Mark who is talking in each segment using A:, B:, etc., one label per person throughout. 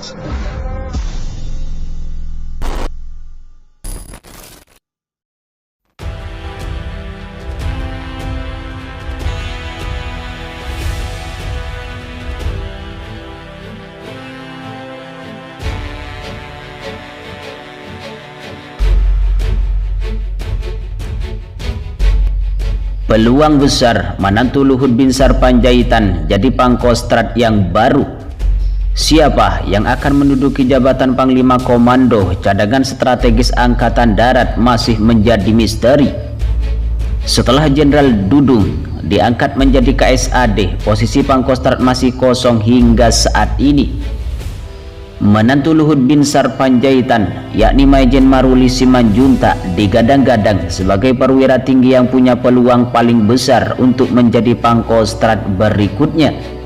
A: Peluang besar menantu Luhut Binsar Panjaitan jadi Pangkostrat yang baru. Siapa yang akan menduduki jabatan Panglima Komando Cadangan Strategis Angkatan Darat masih menjadi misteri. Setelah Jenderal Dudung diangkat menjadi KSAD, posisi Pangkostrat masih kosong hingga saat ini. Menantu Luhut Binsar Panjaitan, yakni Maijen Maruli Simanjuntak, digadang-gadang sebagai perwira tinggi yang punya peluang paling besar untuk menjadi Pangkostrat berikutnya.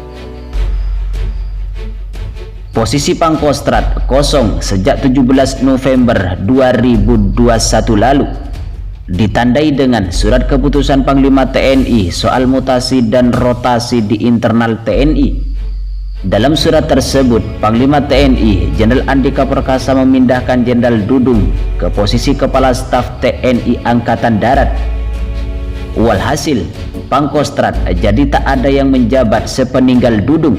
A: Posisi Pangkostrat kosong sejak 17 November 2021 lalu, ditandai dengan surat keputusan Panglima TNI soal mutasi dan rotasi di internal TNI. Dalam surat tersebut, Panglima TNI Jenderal Andika Perkasa memindahkan Jenderal Dudung ke posisi Kepala Staf TNI Angkatan Darat. Walhasil, Pangkostrat jadi tak ada yang menjabat sepeninggal Dudung.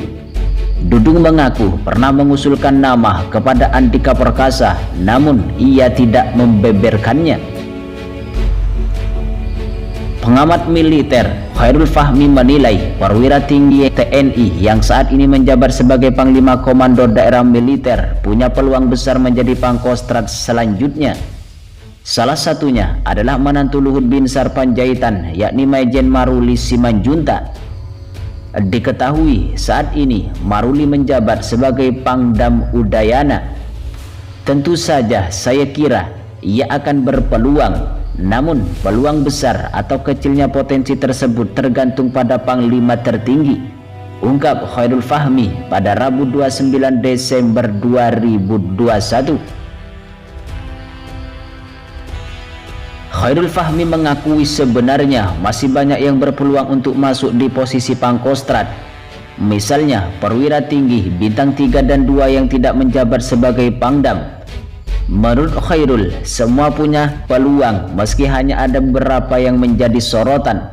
A: Dudung mengaku pernah mengusulkan nama kepada Andika Perkasa, namun ia tidak membeberkannya. Pengamat militer Khairul Fahmi menilai perwira tinggi TNI yang saat ini menjabat sebagai Panglima Komando Daerah Militer punya peluang besar menjadi Pangkostrat selanjutnya. Salah satunya adalah menantu Luhut Binsar Panjaitan, yakni Maijen Maruli Simanjuntak. Diketahui saat ini Maruli menjabat sebagai Pangdam Udayana. Tentu saja saya kira ia akan berpeluang. Namun peluang besar atau kecilnya potensi tersebut tergantung pada Panglima tertinggi, ungkap Khairul Fahmi pada Rabu 29 Desember 2021. Khairul Fahmi mengakui sebenarnya masih banyak yang berpeluang untuk masuk di posisi Pangkostrat. Misalnya perwira tinggi bintang 3 dan 2 yang tidak menjabat sebagai Pangdam. Menurut Khairul, semua punya peluang meski hanya ada beberapa yang menjadi sorotan.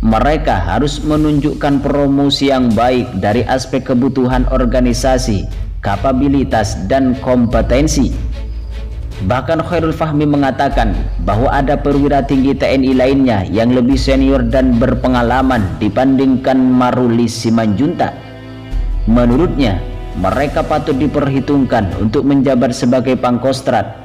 A: Mereka harus menunjukkan promosi yang baik dari aspek kebutuhan organisasi, kapabilitas, dan kompetensi. Bahkan Khairul Fahmi mengatakan bahwa ada perwira tinggi TNI lainnya yang lebih senior dan berpengalaman dibandingkan Maruli Simanjuntak. Menurutnya, mereka patut diperhitungkan untuk menjabat sebagai Pangkostrat.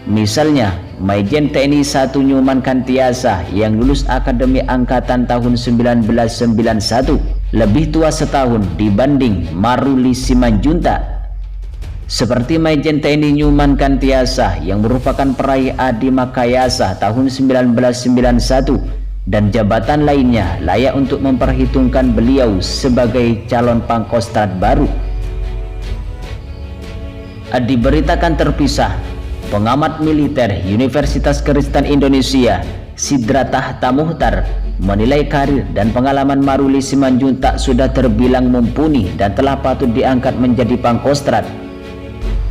A: Misalnya, Maijen TNI 1 Nyoman Kantiasa yang lulus Akademi Angkatan tahun 1991, lebih tua setahun dibanding Maruli Simanjuntak. Seperti Maijen TNI Nyoman Kantiasa yang merupakan peraih Adi Makayasa tahun 1991 dan jabatan lainnya layak untuk memperhitungkan beliau sebagai calon Pangkostrat baru. Diberitakan terpisah, pengamat militer Universitas Kristen Indonesia Sidra Tahta Muhtar menilai karir dan pengalaman Maruli Simanjuntak sudah terbilang mumpuni dan telah patut diangkat menjadi Pangkostrat.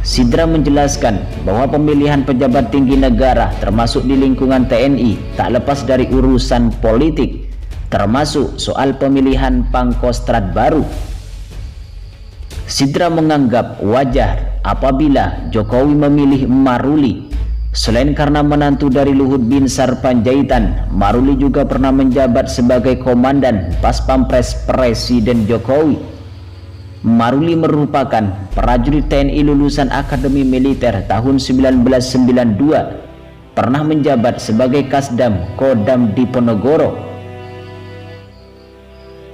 A: Sidra menjelaskan bahwa pemilihan pejabat tinggi negara termasuk di lingkungan TNI tak lepas dari urusan politik, termasuk soal pemilihan Pangkostrat baru. Sidra menganggap wajar apabila Jokowi memilih Maruli. Selain karena menantu dari Luhut Binsar Panjaitan, Maruli juga pernah menjabat sebagai Komandan Pas Pampres Presiden Jokowi. Maruli merupakan prajurit TNI lulusan Akademi Militer tahun 1992, pernah menjabat sebagai Kasdam Kodam Diponegoro.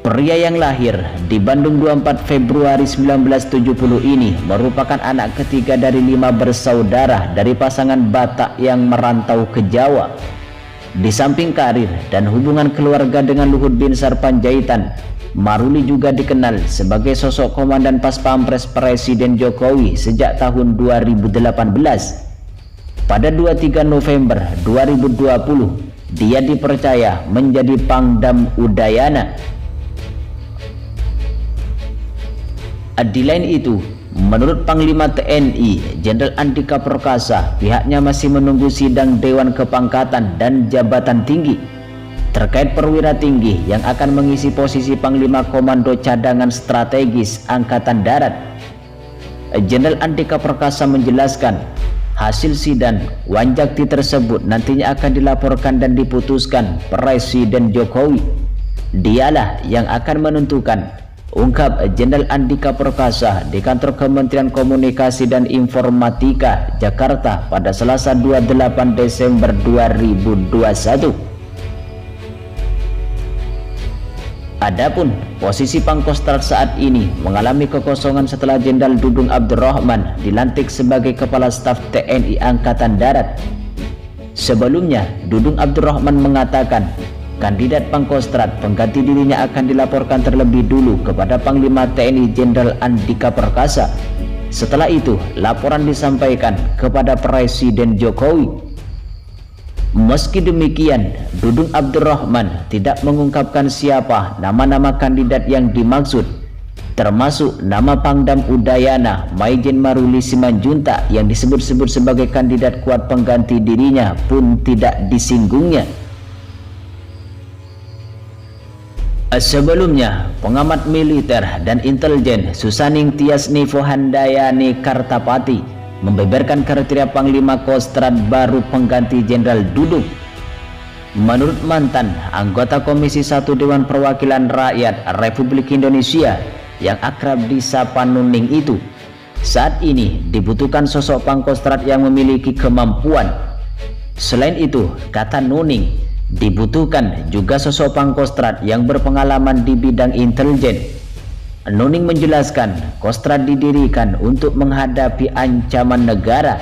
A: Pria yang lahir di Bandung 24 Februari 1970 ini merupakan anak ketiga dari 5 bersaudara dari pasangan Batak yang merantau ke Jawa. Di samping karir dan hubungan keluarga dengan Luhut Binsar Panjaitan, Maruli juga dikenal sebagai sosok Komandan Pas Pampres Presiden Jokowi sejak tahun 2018. Pada 23 November 2020, dia dipercaya menjadi Pangdam Udayana. Di lain itu, Menurut Panglima TNI Jenderal Andika Perkasa, pihaknya masih menunggu sidang Dewan Kepangkatan dan Jabatan Tinggi terkait perwira tinggi yang akan mengisi posisi Panglima Komando Cadangan Strategis Angkatan Darat. Jenderal Andika Perkasa menjelaskan, hasil sidang Wanjakti tersebut nantinya akan dilaporkan dan diputuskan Presiden Jokowi. Dialah yang akan menentukan, ungkap Jenderal Andika Perkasa di kantor Kementerian Komunikasi dan Informatika Jakarta pada Selasa 28 Desember 2021. Adapun posisi Pangkostrat saat ini mengalami kekosongan setelah Jenderal Dudung Abdurrahman dilantik sebagai Kepala Staf TNI Angkatan Darat. Sebelumnya, Dudung Abdurrahman mengatakan kandidat Pangkostrat pengganti dirinya akan dilaporkan terlebih dulu kepada Panglima TNI Jenderal Andika Perkasa. Setelah itu, laporan disampaikan kepada Presiden Jokowi. Meski demikian, Dudung Abdurrahman tidak mengungkapkan siapa nama-nama kandidat yang dimaksud, termasuk nama Pangdam Udayana Maijen Maruli Simanjuntak yang disebut-sebut sebagai kandidat kuat pengganti dirinya pun tidak disinggungnya. Sebelumnya, pengamat militer dan intelijen Susaning Tias Nivo Handayani Kartapati membeberkan kriteria Panglima Kostrat baru pengganti Jenderal Dudung. Menurut mantan anggota Komisi 1 Dewan Perwakilan Rakyat Republik Indonesia yang akrab disapa Nuning itu, saat ini dibutuhkan sosok Pangkostrat yang memiliki kemampuan. Selain itu, kata Nuning, dibutuhkan juga sosok Pangkostrat yang berpengalaman di bidang intelijen. Nuning menjelaskan, Kostrat didirikan untuk menghadapi ancaman negara.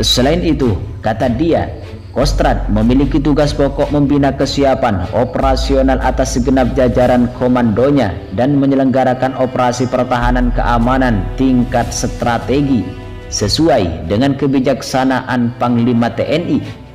A: Selain itu, kata dia, Kostrat memiliki tugas pokok membina kesiapan operasional atas segenap jajaran komandonya dan menyelenggarakan operasi pertahanan keamanan tingkat strategi sesuai dengan kebijaksanaan Panglima TNI.